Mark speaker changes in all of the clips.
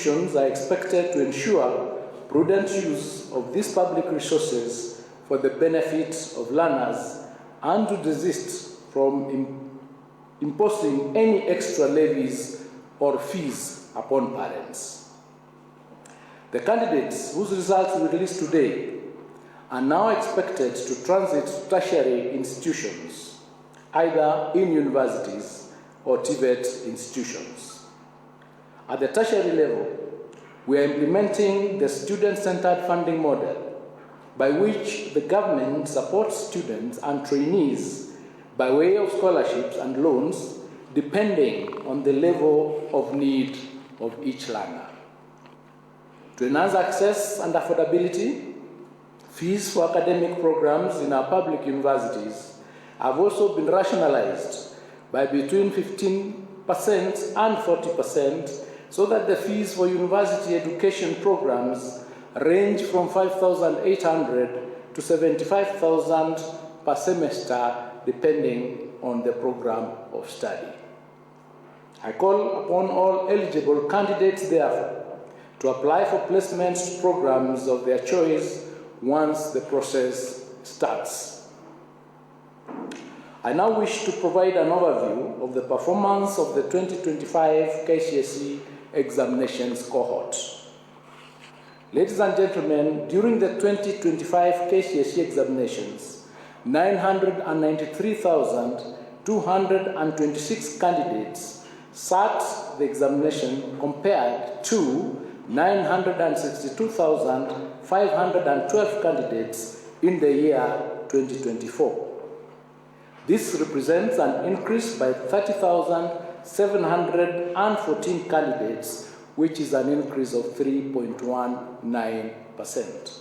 Speaker 1: institutions are expected to ensure prudent use of these public resources for the benefit of learners and to desist from imposing any extra levies or fees upon parents. The candidates whose results we release today are now expected to transit to tertiary institutions, either in universities or TVET institutions. At the tertiary level, we are implementing the student-centered funding model by which the government supports students and trainees by way of scholarships and loans depending on the level of need of each learner. To enhance access and affordability, fees for academic programs in our public universities have also been rationalized by between 15% and 40%, so that the fees for university education programs range from 5,800 to 75,000 per semester, depending on the program of study. I call upon all eligible candidates, therefore, to apply for placements to programs of their choice once the process starts. I now wish to provide an overview of the performance of the 2025 KCSE examinations cohort. Ladies and gentlemen, during the 2025 KCSE examinations, 993,226 candidates sat the examination compared to 962,512 candidates in the year 2024. This represents an increase by 30,714 candidates, which is an increase of 3.19%.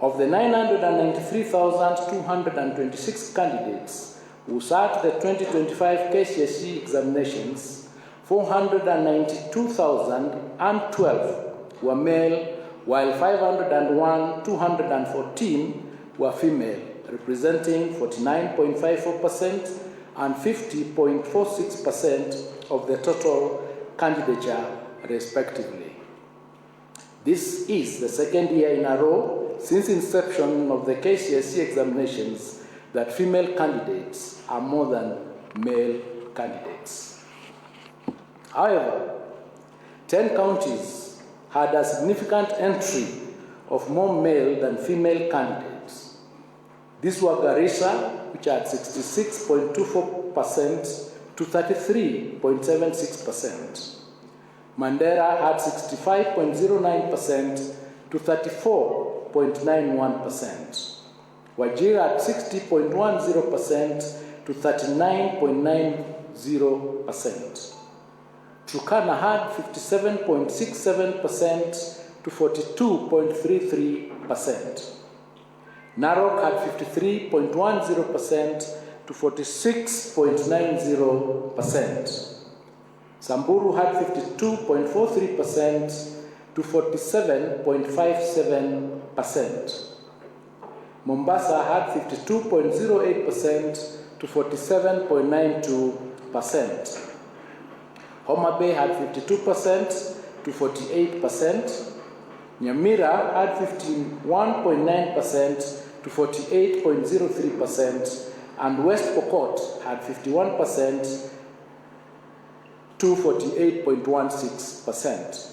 Speaker 1: Of the 993,226 candidates who sat the 2025 KCSE examinations, 492,012 were male, while 501,214 were female, representing 49.54% and 50.46% of the total candidature, respectively. This is the second year in a row since inception of the KCSE examinations that female candidates are more than male candidates. However, 10 counties had a significant entry of more male than female candidates. These were Garissa, which had 66.24% to 33.76%. Mandera had 65.09% to 34.91%. Wajir at 60.10% to 39.90%. Turkana had 57.67% to 42.33%. Narok had 53.10% to 46.90%. Samburu had 52.43% to 47.57%. Mombasa had 52.08% to 47.92%. Homa Bay had 52% to 48%. Nyamira had 51.9% to 48.03%. And West Pokot had 51% to 48.16%.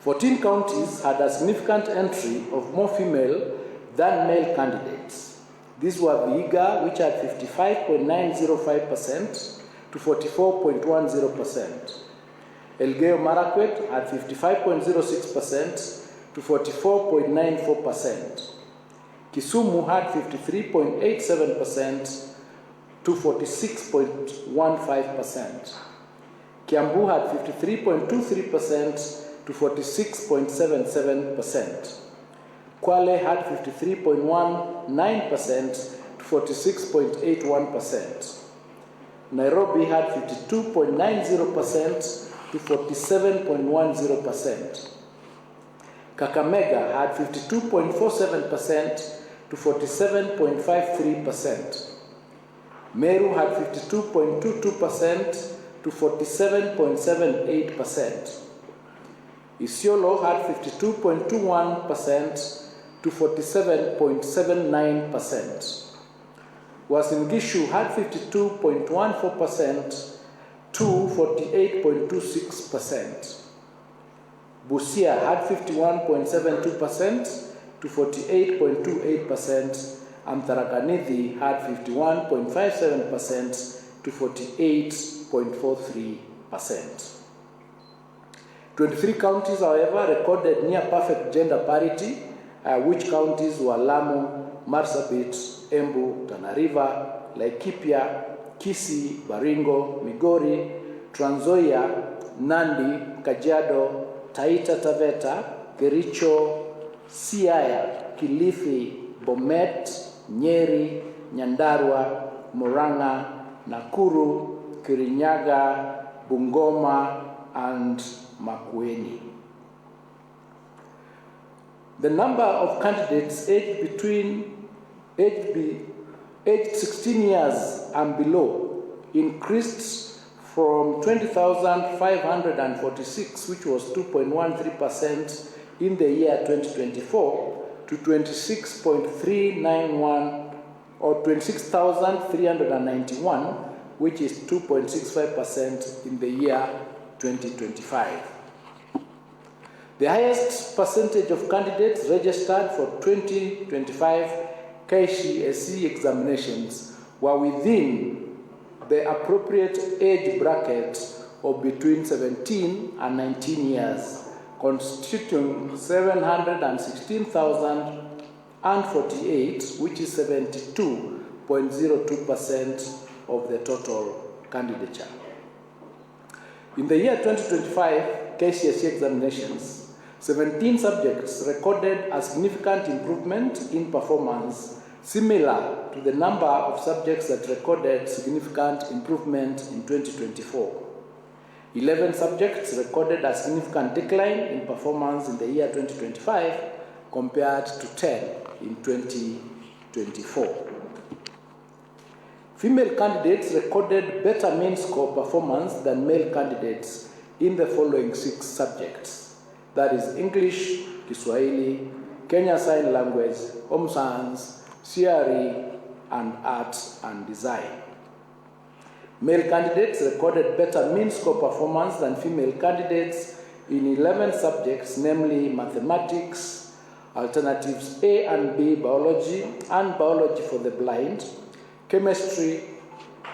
Speaker 1: 14 counties had a significant entry of more female than male candidates. These were Vihiga, which had 55.905% to 44.10%. Elgeyo Marakwet had 55.06% to 44.94%. Kisumu had 53.87% to 46.15%. Kiambu had 53.23% to 46.77%. Kwale had 53.19% to 46.81%. Nairobi had 52.90% to 47.10%. Kakamega had 52.47% to 47.53%. Meru had 52.22% to to 47.78%. Isiolo had 52.21% to 47.79%. Uasin Gishu had 52.14% to 48.26%. Busia had 51.72% to 48.28%, and Tharaka Nithi had 51.57% to 48.43%. 23 counties, however, recorded near perfect gender parity, which counties were Lamu, Marsabit, Embu, Tana River, Laikipia, Kisii, Baringo, Migori, Trans Nzoia, Nandi, Kajiado, Taita Taveta, Kericho, Siaya, Kilifi, Bomet, Nyeri, Nyandarua, Murang'a, Nakuru, Kirinyaga, Bungoma, and Makueni. The number of candidates aged 16 years and below increased from 20,546, which was 2.13% in the year 2024, to 26,391 or 26,391, which is 2.65% in the year 2025. The highest percentage of candidates registered for 2025 KCSE examinations were within the appropriate age bracket of between 17 and 19 years, constituting 716,048, which is 72.02% of the total candidature. In the year 2025 KCSE examinations, 17 subjects recorded a significant improvement in performance, similar to the number of subjects that recorded significant improvement in 2024. 11 subjects recorded a significant decline in performance in the year 2025 compared to 10 in 2024. Female candidates recorded better mean score performance than male candidates in the following 6 subjects. That is English, Kiswahili, Kenya Sign Language, Home Science, CRE, and Arts and Design. Male candidates recorded better mean score performance than female candidates in 11 subjects, namely Mathematics, Alternatives A and B, Biology, and Biology for the Blind, Chemistry,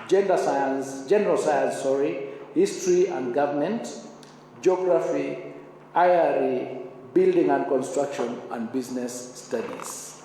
Speaker 1: General Science, History and Government, Geography, IRE, Building and Construction, and Business Studies.